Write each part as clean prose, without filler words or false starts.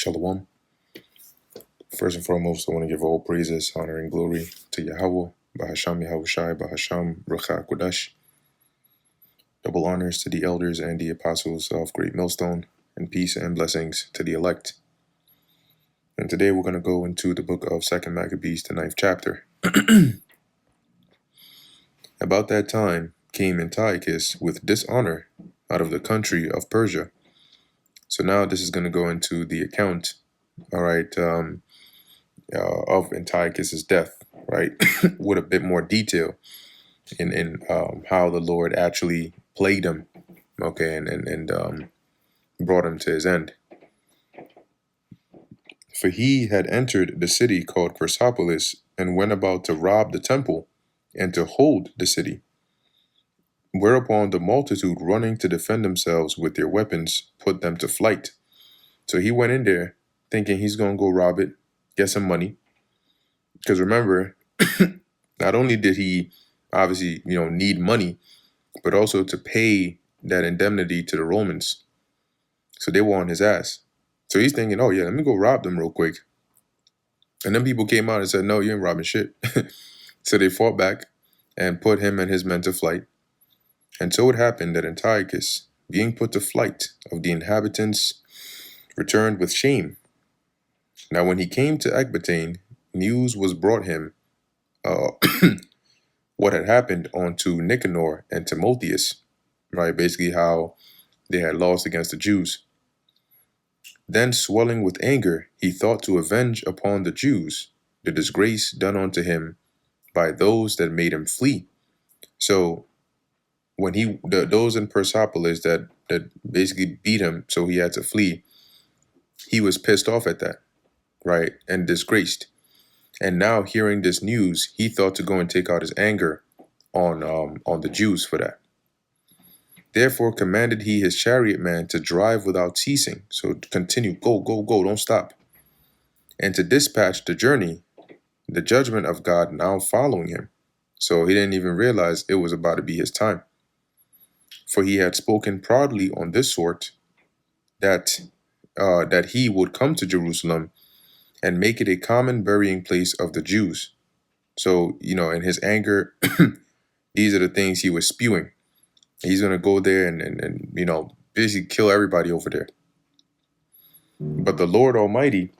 Shalom. First and foremost, I want to give all praises, honor, and glory to Yahweh, Bahasham Yahushai, Bahasham Rucha Kodash. Double honors to the elders and the apostles of Great Millstone, and peace and blessings to the elect. And today we're going to go into the book of 2nd Maccabees, the 9th chapter. About that time came Antiochus with dishonor out of the country of Persia. So now this is going to go into the account, all right, of Antiochus's death, right, with a bit more detail in how the Lord actually plagued him, okay, and brought him to his end. For he had entered the city called Persepolis and went about to rob the temple and to hold the city. Whereupon the multitude, running to defend themselves with their weapons, put them to flight. So he went in there thinking he's going to go rob it, get some money. Because remember, not only did he obviously, need money, but also to pay that indemnity to the Romans. So they were on his ass. So he's thinking, oh yeah, let me go rob them real quick. And then people came out and said, no, you ain't robbing shit. So they fought back and put him and his men to flight. And so it happened that Antiochus, being put to flight of the inhabitants, returned with shame. Now when he came to Ecbatane, news was brought him what had happened unto Nicanor and Timotheus, right? Basically how they had lost against the Jews. Then swelling with anger, he thought to avenge upon the Jews the disgrace done unto him by those that made him flee. So when those in Persepolis that basically beat him, so he had to flee, he was pissed off at that, right, and disgraced. And now hearing this news, he thought to go and take out his anger on the Jews for that. Therefore commanded he his chariot man to drive without ceasing, so continue, go, go, go, don't stop, and to dispatch the journey, the judgment of God now following him. So he didn't even realize it was about to be his time. For he had spoken proudly on this sort, that he would come to Jerusalem and make it a common burying place of the Jews. So, in his anger, these are the things he was spewing. He's going to go there and basically kill everybody over there. But the Lord Almighty,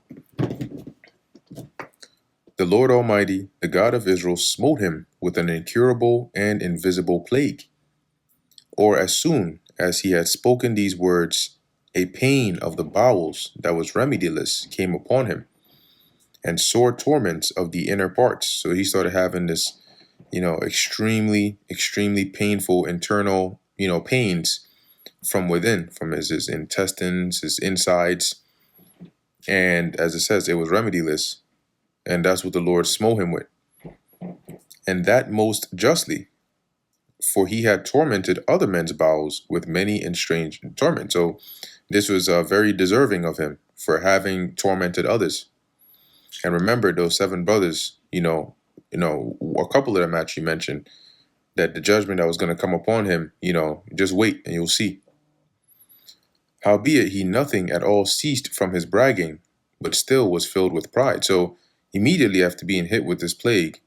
the God of Israel, smote him with an incurable and invisible plague. Or as soon as he had spoken these words, a pain of the bowels that was remediless came upon him, and sore torments of the inner parts. So he started having this, extremely, extremely painful internal, pains from within, from his intestines, his insides. And as it says, it was remediless. And that's what the Lord smote him with. And that most justly, for he had tormented other men's bowels with many and strange torment. So this was very deserving of him for having tormented others. And remember those 7 brothers, a couple of them actually mentioned that the judgment that was going to come upon him, just wait and you'll see. Howbeit he nothing at all ceased from his bragging, but still was filled with pride. So immediately after being hit with this plague,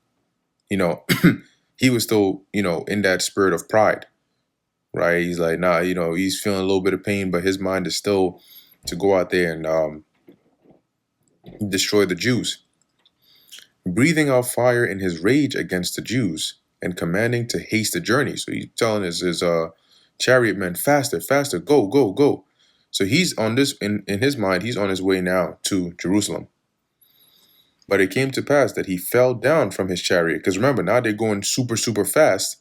he was still, in that spirit of pride, right? He's like, nah, he's feeling a little bit of pain, but his mind is still to go out there and destroy the Jews. Breathing out fire in his rage against the Jews and commanding to haste the journey. So he's telling his chariot men, faster, faster, go, go, go. So he's on this, in his mind, he's on his way now to Jerusalem. But it came to pass that he fell down from his chariot. Because remember, now they're going super, super fast.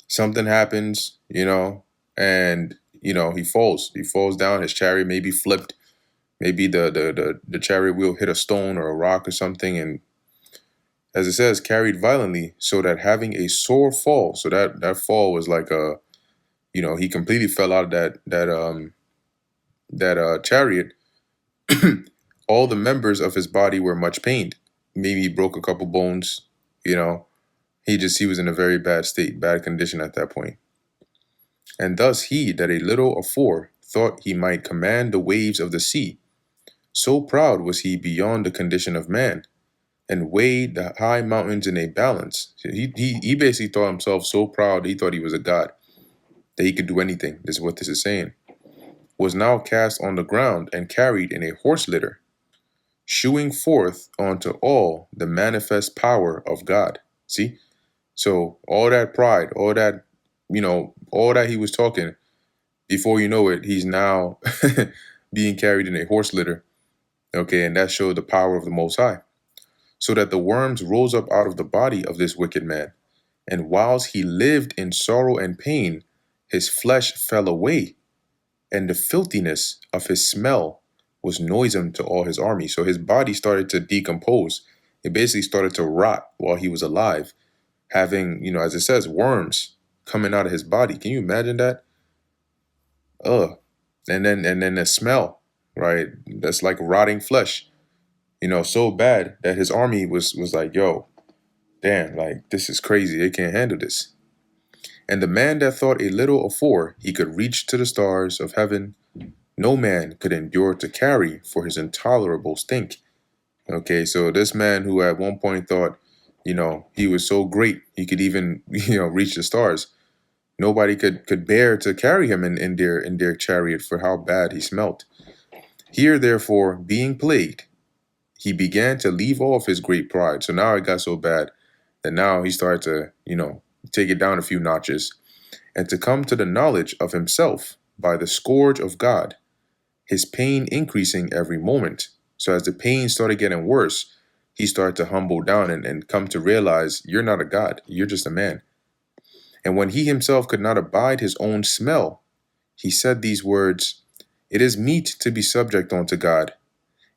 Something happens, and, he falls. He falls down. His chariot maybe flipped. Maybe the chariot wheel hit a stone or a rock or something. And as it says, carried violently, so that having a sore fall. So that fall was like he completely fell out of that chariot. All the members of his body were much pained. Maybe he broke a couple bones, he was in a very bad state, bad condition at that point. And thus he that a little afore thought he might command the waves of the sea, So proud was he beyond the condition of man, and weighed the high mountains in a balance. He basically thought himself so proud he thought he was a god, that he could do anything. This is what this is saying. Was now cast on the ground and carried in a horse litter, shewing forth unto all the manifest power of God. See? So all that pride, all that, all that he was talking, before you know it, he's now being carried in a horse litter. Okay, and that showed the power of the Most High. So that the worms rose up out of the body of this wicked man. And whilst he lived in sorrow and pain, his flesh fell away, and the filthiness of his smell was noisome to all his army. So his body started to decompose. It basically started to rot while he was alive, having, as it says, worms coming out of his body. Can you imagine that? Ugh. And then the smell, right? That's like rotting flesh. So bad that his army was like, yo, damn, like this is crazy. They can't handle this. And the man that thought a little afore he could reach to the stars of heaven, no man could endure to carry for his intolerable stink. Okay, so this man who at one point thought, he was so great he could even, reach the stars. Nobody could bear to carry him in their chariot for how bad he smelt. Here, therefore, being plagued, he began to leave off his great pride. So now it got so bad that now he started to, take it down a few notches and to come to the knowledge of himself by the scourge of God, his pain increasing every moment. So as the pain started getting worse, he started to humble down and come to realize you're not a God, you're just a man. And when he himself could not abide his own smell, he said these words, "It is meet to be subject unto God,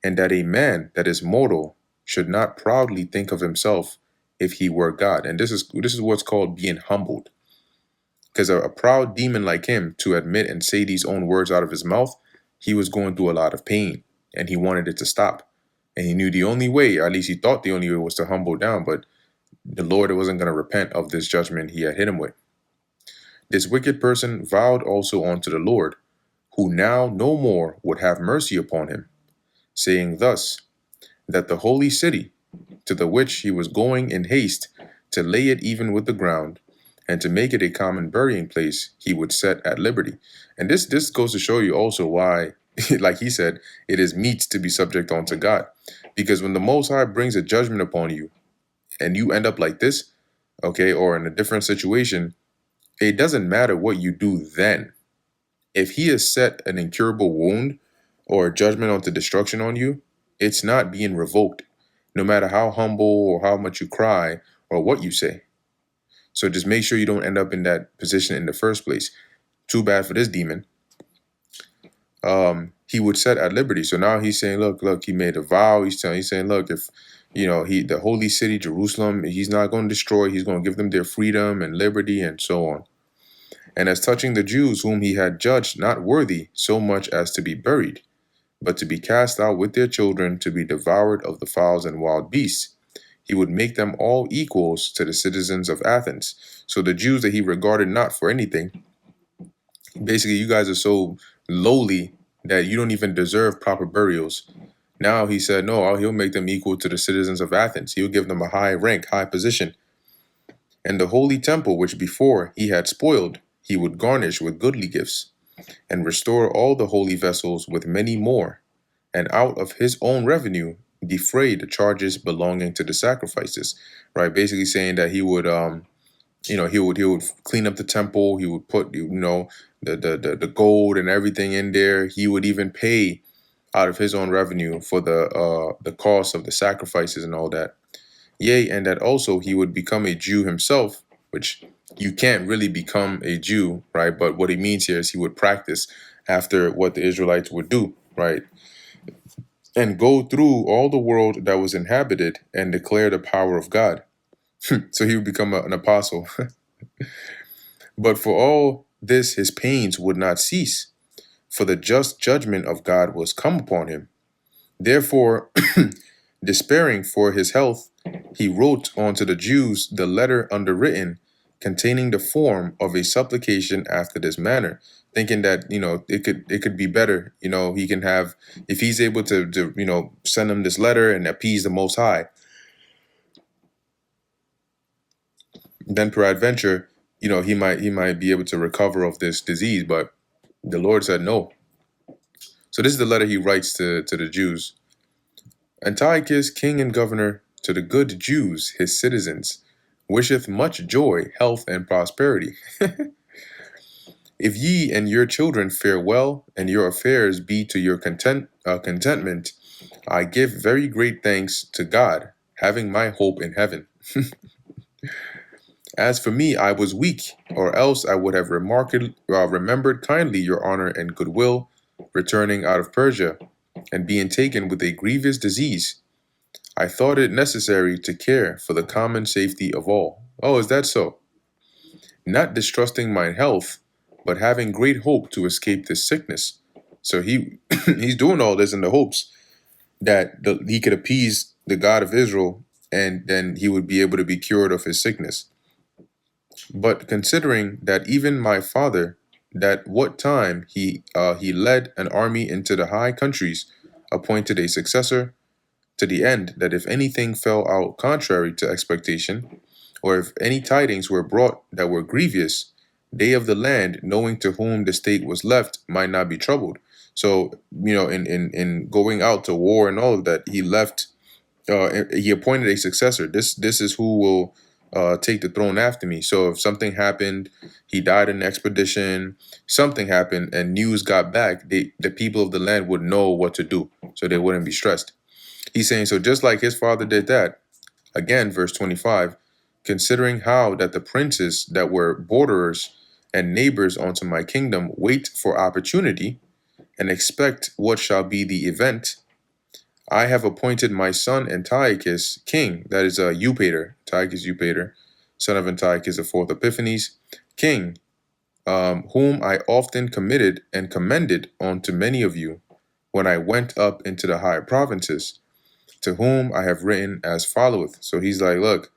and that a man that is mortal should not proudly think of himself if he were God." And this is what's called being humbled. Because a proud demon like him, to admit and say these own words out of his mouth, he was going through a lot of pain and he wanted it to stop. And he knew the only way, or at least he thought the only way, was to humble down. But the Lord wasn't going to repent of this judgment he had hit him with. This wicked person vowed also unto the Lord, who now no more would have mercy upon him, saying thus, that the holy city, to the which he was going in haste, to lay it even with the ground, and to make it a common burying place, he would set at liberty. And this goes to show you also why, like he said, it is meet to be subject unto God. Because when the Most High brings a judgment upon you, and you end up like this, okay, or in a different situation, it doesn't matter what you do then. If he has set an incurable wound or a judgment unto destruction on you, it's not being revoked, no matter how humble or how much you cry or what you say. So just make sure you don't end up in that position in the first place. Too bad for this demon. He would set at liberty. So now he's saying, look, he made a vow. He's saying, look, if the holy city, Jerusalem, he's not going to destroy. He's going to give them their freedom and liberty and so on. And as touching the Jews whom he had judged not worthy so much as to be buried, but to be cast out with their children to be devoured of the fowls and wild beasts, he would make them all equals to the citizens of Athens. So the Jews that he regarded not for anything, basically, you guys are so lowly that you don't even deserve proper burials. Now he said, no, he'll make them equal to the citizens of Athens. He'll give them a high rank, high position. And the holy temple, which before he had spoiled, he would garnish with goodly gifts, and restore all the holy vessels with many more, and out of his own revenue defray the charges belonging to the sacrifices. Right, basically saying that he would he would clean up the temple. He would put the gold and everything in there. He would even pay out of his own revenue for the cost of the sacrifices and all that. Yea, and that also he would become a Jew himself, which you can't really become a Jew, right? But what he means here is he would practice after what the Israelites would do, right? And go through all the world that was inhabited and declare the power of God. So he would become an apostle. But for all this, his pains would not cease, for the just judgment of God was come upon him. Therefore, despairing for his health, he wrote unto the Jews the letter underwritten containing the form of a supplication after this manner, thinking that it could be better. He can have, if he's able to send him this letter and appease the Most High, then peradventure, he might be able to recover of this disease. But the Lord said no. So this is the letter he writes to the Jews. Antiochus, king and governor, to the good Jews, his citizens, wisheth much joy, health, and prosperity. If ye and your children fare well, and your affairs be to your contentment, I give very great thanks to God, having my hope in heaven. As for me, I was weak, or else I would have remembered kindly your honor and goodwill, returning out of Persia, and being taken with a grievous disease. I thought it necessary to care for the common safety of all. Oh, is that so? Not distrusting mine health, but having great hope to escape this sickness. So he's doing all this in the hopes that he could appease the God of Israel, and then he would be able to be cured of his sickness. But considering that even my father, that what time he led an army into the high countries, appointed a successor, to the end that if anything fell out contrary to expectation, or if any tidings were brought that were grievous, they of the land, knowing to whom the state was left, might not be troubled. So, in going out to war and all of that, he left. He appointed a successor. This is who will take the throne after me. So if something happened, he died in an expedition, something happened, and news got back, the people of the land would know what to do, so they wouldn't be stressed. He's saying, so just like his father did that, again, verse 25, considering how that the princes that were borderers and neighbors unto my kingdom wait for opportunity and expect what shall be the event, I have appointed my son Antiochus king, that is Eupator, Antiochus Eupator, son of Antiochus the fourth Epiphanes, king, whom I often committed and commended unto many of you when I went up into the higher provinces, to whom I have written as followeth. So he's like, look,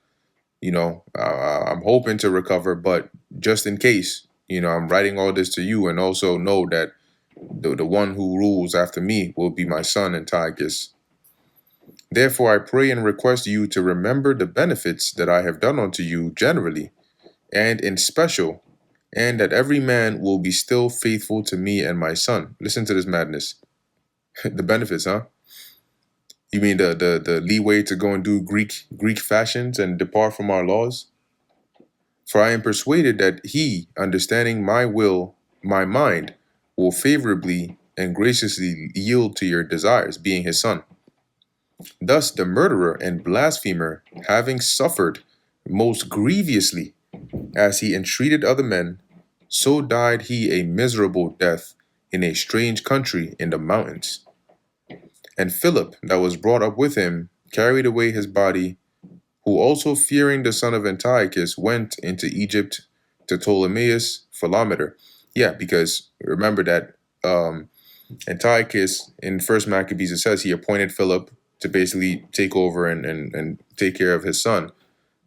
I'm hoping to recover, but just in case, I'm writing all this to you, and also know that the one who rules after me will be my son Antiochus. Therefore I pray and request you to remember the benefits that I have done unto you generally, and in special, and that every man will be still faithful to me and my son. Listen to this madness. The benefits, huh? You mean the leeway to go and do Greek fashions and depart from our laws? For I am persuaded that he, understanding my will, my mind, will favorably and graciously yield to your desires, being his son. Thus the murderer and blasphemer, having suffered most grievously, as he entreated other men, so died he a miserable death in a strange country in the mountains. And Philip, that was brought up with him, carried away his body, who also fearing the son of Antiochus went into Egypt to Ptolemais Philometor. Yeah, because remember that Antiochus in First Maccabees, it says he appointed Philip to basically take over and take care of his son.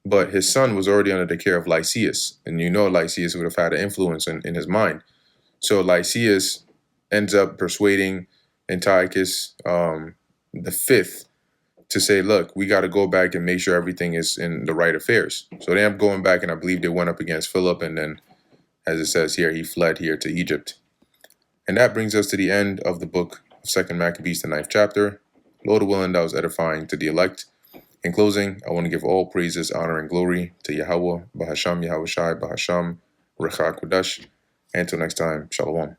But his son was already under the care of Lysias, and Lysias would have had an influence in his mind. So Lysias ends up persuading Antiochus the fifth to say, look, we got to go back and make sure everything is in the right affairs. So they end up going back, and I believe they went up against Philip, and then, as it says here, he fled here to Egypt. And that brings us to the end of the book of 2nd Maccabees, the 9th chapter. Lord willing, that was edifying to the elect. In closing, I want to give all praises, honor, and glory to Yahweh, Bahasham, Yahweh Shai, Bahasham, Recha Kudash. Until next time, Shalom.